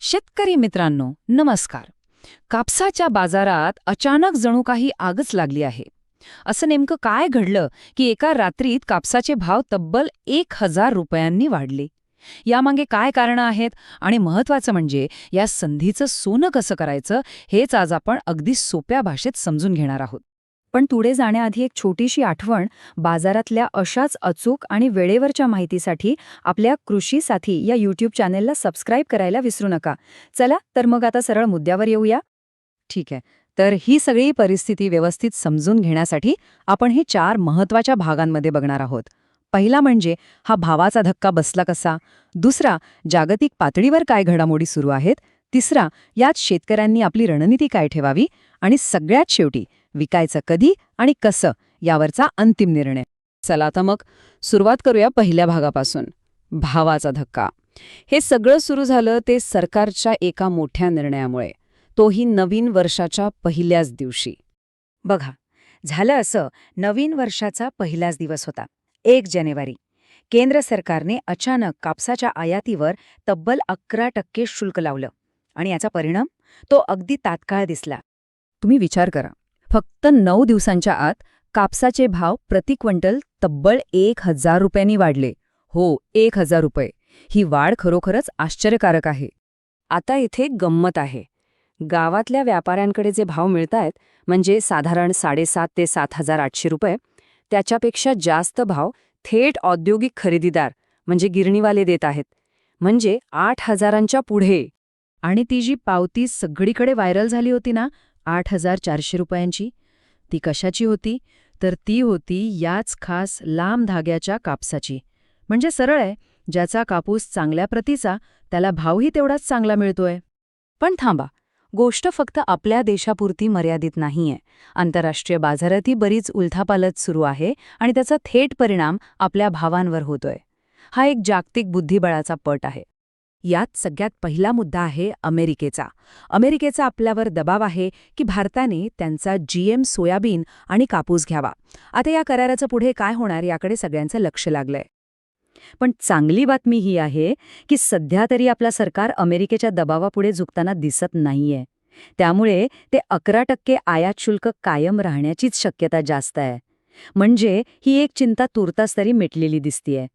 शेतकरी मित्रांनो नमस्कार. कापसाच्या बाजारात अचानक जणू काही आगच लागली आहे. असं नेमकं काय घडलं की एका रात्रीत कापसाचे भाव तब्बल 1,000 रुपयांनी वाढले? यामागे काय कारणं आहेत आणि महत्त्वाचं म्हणजे या संधीचं सोनं कसं करायचं हेच आज आपण अगदी सोप्या भाषेत समजून घेणार आहोत. पण पुढे जाण्याआधी एक छोटीशी आठवण, बाजारातल्या अशाच अचूक आणि वेळेवरच्या माहितीसाठी आपल्या कृषी साथी या यूट्यूब चॅनेलला सबस्क्राईब करायला विसरू नका. चला तर मग आता सरळ मुद्द्यावर येऊया. ठीक आहे, तर ही सगळी परिस्थिती व्यवस्थित समजून घेण्यासाठी आपण हे 4 महत्त्वाच्या भागांमध्ये बघणार आहोत. पहिला म्हणजे हा भावाचा धक्का बसला कसा, दुसरा जागतिक पातळीवर काय घडामोडी सुरू आहेत, तिसरा यात शेतकऱ्यांनी आपली रणनीती काय ठेवावी, आणि सगळ्यात शेवटी विकायचं कधी आणि कसं यावरचा अंतिम निर्णय. चला तर मग सुरुवात करूया पहिल्या भागापासून, भावाचा धक्का. हे सगळं सुरू झालं ते सरकारच्या एका मोठ्या निर्णयामुळे, तोही नवीन वर्षाच्या पहिल्याच दिवशी. बघा, झालं असं, नवीन वर्षाचा पहिलाच दिवस होता, 1 जानेवारी. केंद्र सरकारने अचानक कापसाच्या आयातीवर तब्बल 11% शुल्क लावलं आणि याचा परिणाम तो अगदी तात्काळ दिसला. तुम्ही विचार करा, फक्त 9 दिवसांच्या आत कापसाचे भाव प्रति क्विंटल तब्बल 1,000 रुपयांनी वाढले. हो, 1,000 रुपये. ही वाढ खरोखरच आश्चर्यकारक आहे. आता इथे गंमत आहे. गावातल्या व्यापाऱ्यांकडे जे भाव मिळतायत, म्हणजे साधारण 7,500 ते 7,800 रुपये, त्याच्यापेक्षा जास्त भाव थेट औद्योगिक खरेदीदार म्हणजे गिरणीवाले देत आहेत, म्हणजे 8,000च्या पुढे. आणि ती जी पावती सगळीकडे व्हायरल झाली होती ना, 8,400 रुपयांची, ती कशाची होती? तर ती होती याच खास लांब धाग्याच्या कापसाची. म्हणजे सरळ आहे, ज्याचा कापूस चांगल्या प्रतीचा त्याला भावही तेवढाच चांगला मिळतोय. पण थांबा, गोष्ट फक्त आपल्या देशापुरती मर्यादित नाहीये. आंतरराष्ट्रीय बाजारातही बरीच उलथापालथ सुरू आहे आणि त्याचा थेट परिणाम आपल्या भावांवर होतोय. हा एक जागतिक बुद्धिबळाचा पट आहे. यात सगळ्यात पहिला मुद्दा आहे अमेरिकेचा. अमेरिकेचा आपल्यावर दबाव आहे की भारताने त्यांचा GM सोयाबीन आणि कापूस घ्यावा. आता या कराराचं पुढे काय होणार याकडे सगळ्यांचं लक्ष लागलंय. पण चांगली बातमी ही आहे की सध्या तरी आपलं सरकार अमेरिकेच्या दबावापुढे झुकताना दिसत नाहीये. त्यामुळे ते 11% आयात शुल्क कायम राहण्याचीच शक्यता जास्त आहे. म्हणजे ही एक चिंता तूर्तास तरी मिटलेली दिसतीये.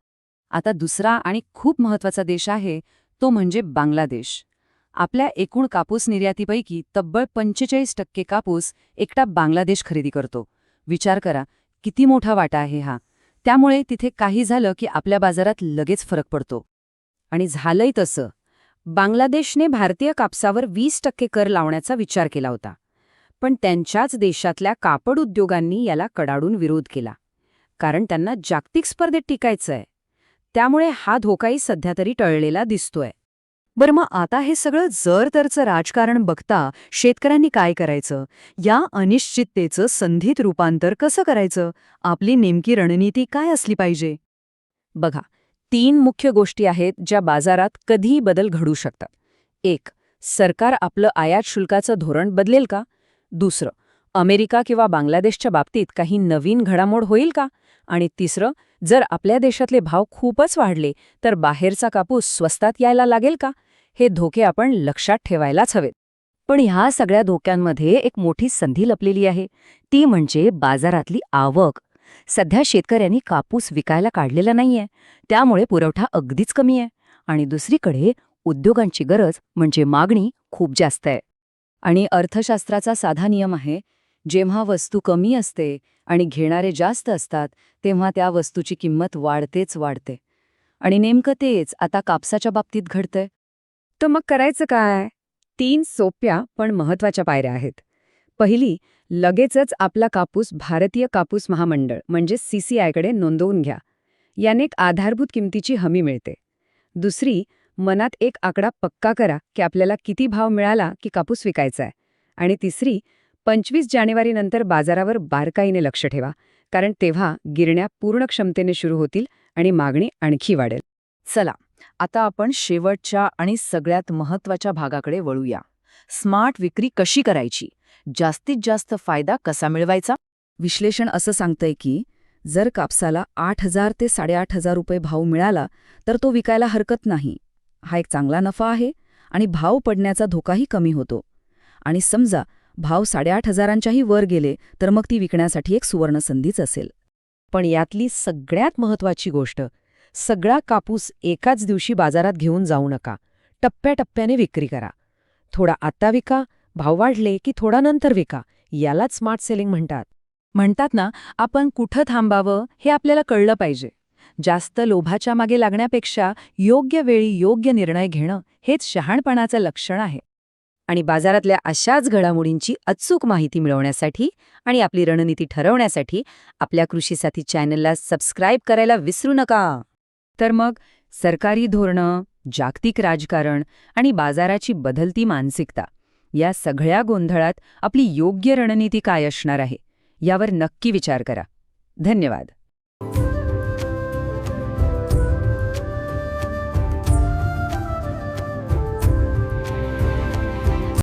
आता दुसरा आणि खूप महत्त्वाचा देश आहे तो म्हणजे बांगलादेश. आपल्या एकूण कापूस निर्यातीपैकी तब्बल 45% कापूस एकटा बांगलादेश खरेदी करतो. विचार करा किती मोठा वाटा आहे हा. त्यामुळे तिथे काही झालं की आपल्या बाजारात लगेच फरक पडतो. आणि झालंय तसं. बांगलादेशने भारतीय कापसावर 20% कर लावण्याचा विचार केला होता. पण त्यांच्याच देशातल्या कापड उद्योगांनी याला कडाडून विरोध केला, कारण त्यांना जागतिक स्पर्धेत टिकायचंय. त्यामुळे हा धोकाही सध्या तरी टळलेला दिसतोय. बरं, मग आता हे सगळं जर-तरचं राजकारण बघता शेतकऱ्यांनी काय करायचं? या अनिश्चिततेचं संधीत रूपांतर कसं करायचं? आपली नेमकी रणनीती काय असली पाहिजे? बघा, 3 मुख्य गोष्टी आहेत ज्या बाजारात कधीही बदल घडू शकतात. 1. सरकार आपलं आयात शुल्काचं धोरण बदलेल का? दुसरं, अमेरिका किंवा बांगलादेशच्या बाबतीत काही नवीन घडामोड होईल का? आणि तिसरं, जर आपल्या देशातले भाव खूपच वाढले तर बाहेरचा कापूस स्वस्तात यायला लागेल का? हे धोके आपण लक्षात ठेवायलाच हवेत. पण ह्या सगळ्या धोक्यांमध्ये एक मोठी संधी लपलेली आहे, ती म्हणजे बाजारातली आवक. सध्या शेतकऱ्यांनी कापूस विकायला काढलेला नाहीये, त्यामुळे पुरवठा अगदीच कमी आहे. आणि दुसरीकडे उद्योगांची गरज म्हणजे मागणी खूप जास्त आहे. आणि अर्थशास्त्राचा साधा नियम आहे, जेव्हा वस्तू कमी असते आणि घेणारे जास्त असतात तेव्हा त्या वस्तूची किंमत वाढतेच वाढते. आणि नेमकं तेच आता कापसाच्या बाबतीत घडतंय. तर मग करायचं काय? 3 सोप्या पण महत्त्वाच्या पायऱ्या आहेत. पहिली, लगेचच आपला कापूस भारतीय कापूस महामंडळ म्हणजे CCIकडे नोंदवून घ्या. याने एक आधारभूत किमतीची हमी मिळते. दुसरी, मनात एक आकडा पक्का करा की आपल्याला किती भाव मिळाला की कापूस विकायचा आहे. आणि तिसरी, 25 जानेवारीनंतर बाजारावर बारकाईने लक्ष ठेवा, कारण तेव्हा गिरण्या पूर्ण क्षमतेने सुरू होतील आणि मागणी आणखी वाढेल. चला, आता आपण शेवटच्या आणि सगळ्यात महत्त्वाच्या भागाकडे वळूया. स्मार्ट विक्री कशी करायची? जास्तीत जास्त फायदा कसा मिळवायचा? विश्लेषण असं सांगतंय की जर कापसाला 8,000 ते 8,500 रुपये भाव मिळाला तर तो विकायला हरकत नाही. हा एक चांगला नफा आहे आणि भाव पडण्याचा धोकाही कमी होतो. आणि समजा भाव 8,500च्याही वर गेले तर मग ती विकण्यासाठी एक सुवर्णसंधीच असेल. पण यातली सगळ्यात महत्वाची गोष्ट, सगळा कापूस एकाच दिवशी बाजारात घेऊन जाऊ नका. टप्प्याटप्प्याने विक्री करा. थोडा आता विका, भाव वाढले की थोडा नंतर विका. यालाच स्मार्ट सेलिंग म्हणतात. म्हणतात ना, आपण कुठं थांबावं हे आपल्याला कळलं पाहिजे. जास्त लोभाच्या मागे लागण्यापेक्षा योग्य वेळी योग्य निर्णय घेणं हेच शहाणपणाचं लक्षण आहे. आणि बाजारातल्या अशाच घडामोडींची अचूक माहिती मिळवण्यासाठी आणि आपली रणनीती ठरवण्यासाठी आपल्या कृषी साथी चॅनलला सबस्क्राईब करायला विसरू नका. तर मग सरकारी धोरणं, जागतिक राजकारण आणि बाजाराची बदलती मानसिकता या सगळ्या गोंधळात आपली योग्य रणनीती काय असणार आहे यावर नक्की विचार करा. धन्यवाद.